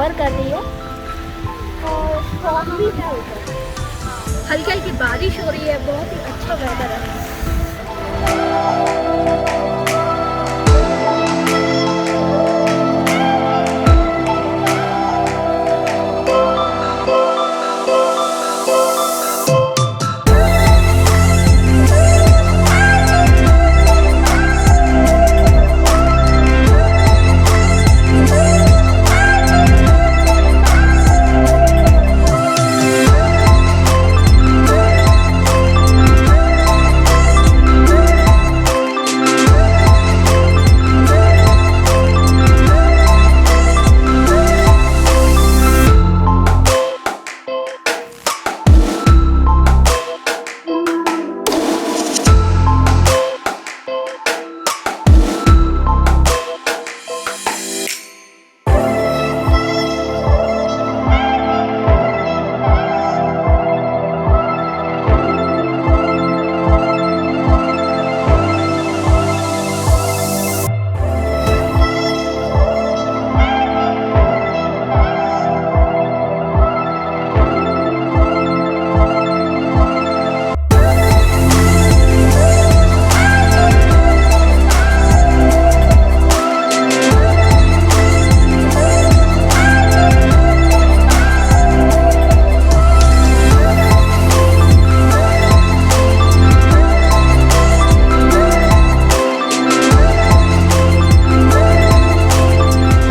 Cover कर रही है और फॉग भी है ऊपर, हल्की हल्की बारिश हो रही है, बहुत ही अच्छा वेदर है।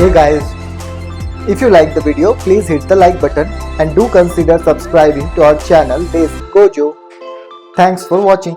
Hey guys, if you like the video, please hit the like button and do consider subscribing to our channel Desi Gojo. Thanks for watching.